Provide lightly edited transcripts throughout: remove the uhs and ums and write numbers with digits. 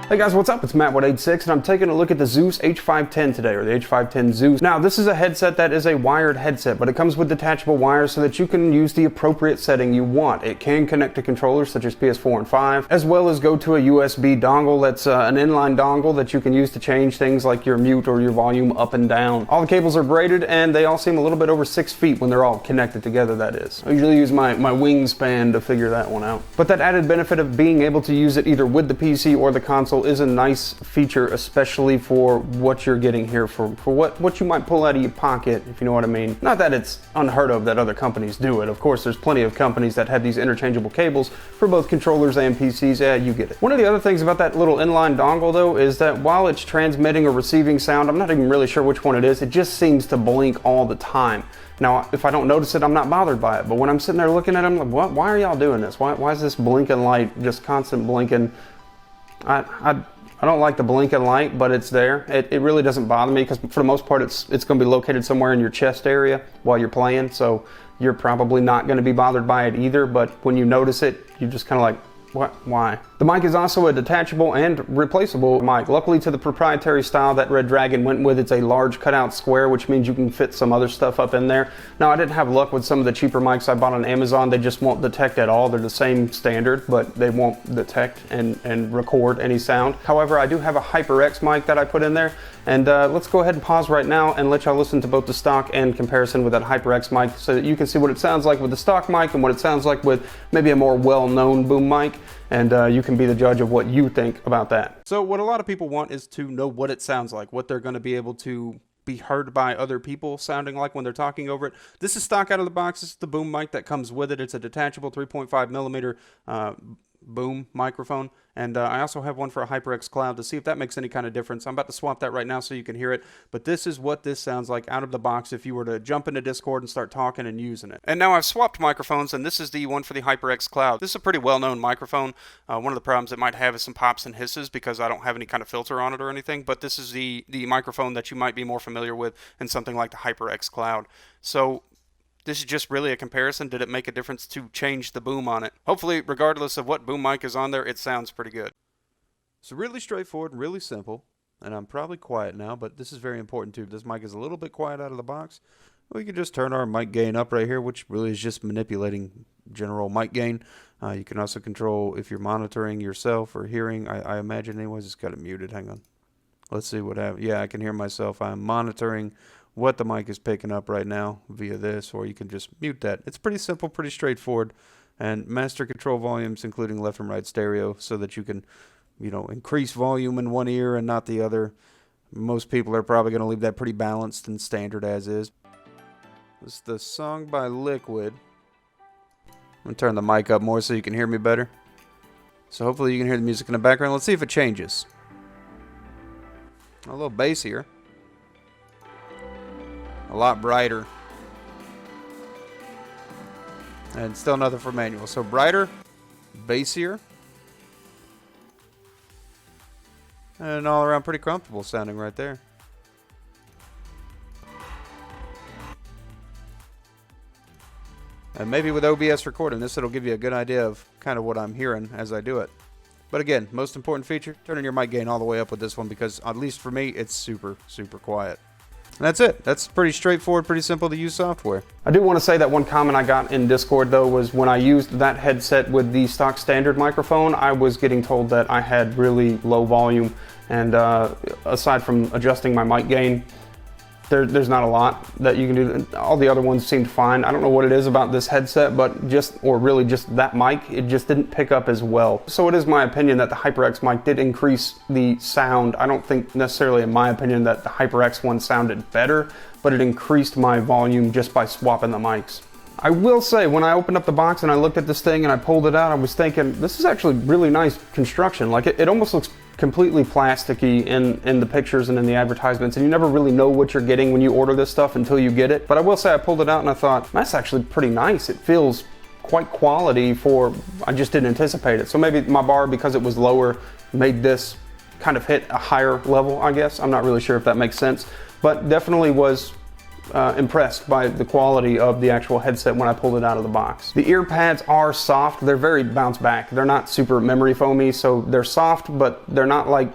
Hey guys, what's up? It's Matt 186 and I'm taking a look at the Zeus H510 today, or the H510 Zeus. Now, this is a headset that is a wired headset, but it comes with detachable wires so that you can use the appropriate setting you want. It can connect to controllers such as PS4 and 5, as well as go to a USB dongle that's an inline dongle that you can use to change things like your mute or your volume up and down. All the cables are braided and they all seem a little bit over 6 feet when they're all connected together, that is. I usually use my wingspan to figure that one out. But that added benefit of being able to use it either with the PC or the console is a nice feature, especially for what you're getting here, for what you might pull out of your pocket, if you know what I mean. Not that it's unheard of that other companies do it. Of course, there's plenty of companies that have these interchangeable cables for both controllers and PCs. Yeah, you get it. One of the other things about that little inline dongle, though, is that while it's transmitting or receiving sound, I'm not even really sure which one it is, it just seems to blink all the time. Now, if I don't notice it, I'm not bothered by it. But when I'm sitting there looking at it, I'm like, what? Why are y'all doing this? Why is this blinking light, just constant blinking? I don't like the blinking light, but it's there. It really doesn't bother me because for the most part it's going to be located somewhere in your chest area while you're playing, so you're probably not going to be bothered by it either, but when you notice it, you're just kind of like, what? Why? The mic is also a detachable and replaceable mic. Luckily, to the proprietary style that Redragon went with, it's a large cutout square, which means you can fit some other stuff up in there. Now, I didn't have luck with some of the cheaper mics I bought on Amazon. They just won't detect at all. They're the same standard, but they won't detect and record any sound. However, I do have a HyperX mic that I put in there, and let's go ahead and pause right now and let y'all listen to both the stock and comparison with that HyperX mic so that you can see what it sounds like with the stock mic and what it sounds like with maybe a more well-known boom mic. And you can be the judge of what you think about that. So what a lot of people want is to know what it sounds like, what they're going to be able to be heard by other people sounding like when they're talking over it. This is stock out of the box. This is the boom mic that comes with it. It's a detachable 3.5 millimeter boom microphone, and I also have one for a HyperX Cloud to see if that makes any kind of difference. I'm about to swap that right now so you can hear it, but this is what this sounds like out of the box if you were to jump into Discord and start talking and using it. And now I've swapped microphones, and this is the one for the HyperX Cloud. This is a pretty well-known microphone. One of the problems it might have is some pops and hisses because I don't have any kind of filter on it or anything, but this is the microphone that you might be more familiar with in something like the HyperX Cloud. So this is just really a comparison. Did it make a difference to change the boom on it? Hopefully, regardless of what boom mic is on there, it sounds pretty good. So really straightforward and really simple. And I'm probably quiet now, but this is very important too. This mic is a little bit quiet out of the box. We can just turn our mic gain up right here, which really is just manipulating general mic gain. You can also control if you're monitoring yourself or hearing. I imagine anyways, it's got it muted. Hang on. Let's see what happens. Yeah, I can hear myself. I'm monitoring what the mic is picking up right now via this, or you can just mute that. It's pretty simple, pretty straightforward, and master control volumes, including left and right stereo, so that you can, increase volume in one ear and not the other. Most people are probably going to leave that pretty balanced and standard as is. This is the song by Liquid. I'm going to turn the mic up more so you can hear me better. So hopefully you can hear the music in the background. Let's see if it changes. A little bass here. A lot brighter. And still nothing for manual. So brighter, bassier, and all around pretty comfortable sounding right there. And maybe with OBS recording this, it'll give you a good idea of kind of what I'm hearing as I do it. But again, most important feature, turning your mic gain all the way up with this one because at least for me, it's super, super quiet. And that's it. That's pretty straightforward, pretty simple to use software. I do want to say that one comment I got in Discord, though, was when I used that headset with the stock standard microphone, I was getting told that I had really low volume. And aside from adjusting my mic gain, there's not a lot that you can do. All the other ones seemed fine. I don't know what it is about this headset, but really just that mic, it just didn't pick up as well. So it is my opinion that the HyperX mic did increase the sound. I don't think necessarily in my opinion that the HyperX one sounded better, but it increased my volume just by swapping the mics. I will say, when I opened up the box and I looked at this thing and I pulled it out, I was thinking, this is actually really nice construction. Like it almost looks completely plasticky in the pictures and in the advertisements, and you never really know what you're getting when you order this stuff until you get it. But I will say I pulled it out and I thought, that's actually pretty nice. It feels quite quality for, I just didn't anticipate it. So maybe my bar, because it was lower, made this kind of hit a higher level, I guess. I'm not really sure if that makes sense, but definitely was impressed by the quality of the actual headset when I pulled it out of the box. The ear pads are soft. They're very bounce back. They're not super memory foamy, so they're soft, but they're not like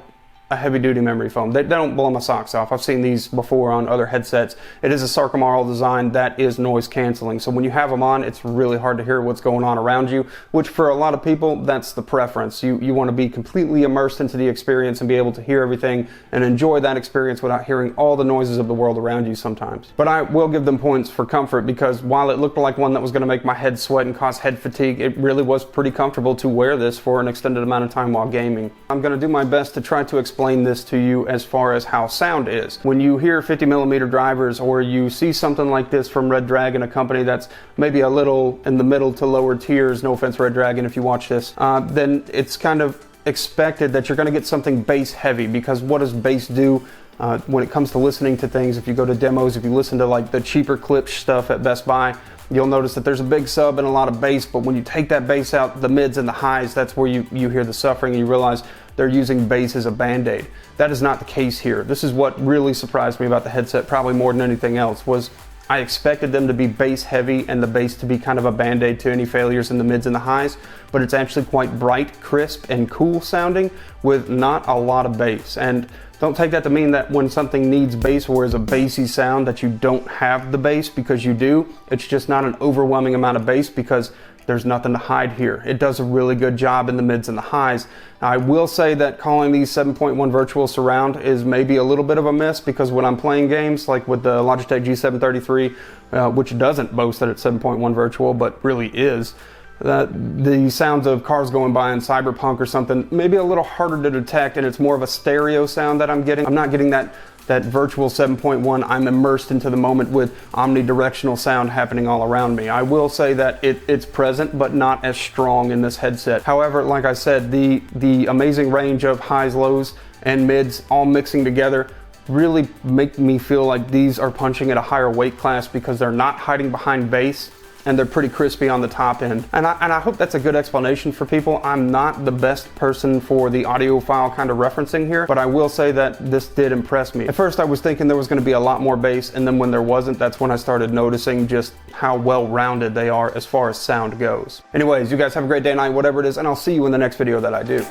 a heavy-duty memory foam. They don't blow my socks off. I've seen these before on other headsets. It is a sarcomeral design that is noise canceling. So when you have them on, it's really hard to hear what's going on around you, which for a lot of people, that's the preference. You want to be completely immersed into the experience and be able to hear everything and enjoy that experience without hearing all the noises of the world around you sometimes. But I will give them points for comfort, because while it looked like one that was going to make my head sweat and cause head fatigue, it really was pretty comfortable to wear this for an extended amount of time while gaming. I'm going to do my best to try to explain this to you as far as how sound is. When you hear 50mm drivers, or you see something like this from Redragon, a company that's maybe a little in the middle to lower tiers, no offense Redragon if you watch this, then it's kind of expected that you're going to get something bass heavy, because what does bass do? When it comes to listening to things, if you go to demos, if you listen to like the cheaper Klipsch stuff at Best Buy, you'll notice that there's a big sub and a lot of bass, but when you take that bass out, the mids and the highs, that's where you hear the suffering, and you realize they're using bass as a band-aid. That is not the case here. This is what really surprised me about the headset, probably more than anything else, was I expected them to be bass heavy and the bass to be kind of a band-aid to any failures in the mids and the highs, but it's actually quite bright, crisp, and cool sounding with not a lot of bass. And don't take that to mean that when something needs bass or is a bassy sound that you don't have the bass, because you do. It's just not an overwhelming amount of bass, because there's nothing to hide here. It does a really good job in the mids and the highs. Now, I will say that calling these 7.1 virtual surround is maybe a little bit of a miss, because when I'm playing games like with the Logitech G733, which doesn't boast that it's 7.1 virtual but really is, the sounds of cars going by in Cyberpunk or something maybe a little harder to detect, and it's more of a stereo sound that I'm getting. I'm not getting that virtual 7.1, I'm immersed into the moment with omnidirectional sound happening all around me. I will say that it's present, but not as strong in this headset. However, like I said, the amazing range of highs, lows, and mids all mixing together really make me feel like these are punching at a higher weight class, because they're not hiding behind bass, and they're pretty crispy on the top end. And I hope that's a good explanation for people. I'm not the best person for the audiophile kind of referencing here, but I will say that this did impress me. At first I was thinking there was gonna be a lot more bass, and then when there wasn't, that's when I started noticing just how well-rounded they are as far as sound goes. Anyways, you guys have a great day, night, whatever it is, and I'll see you in the next video that I do.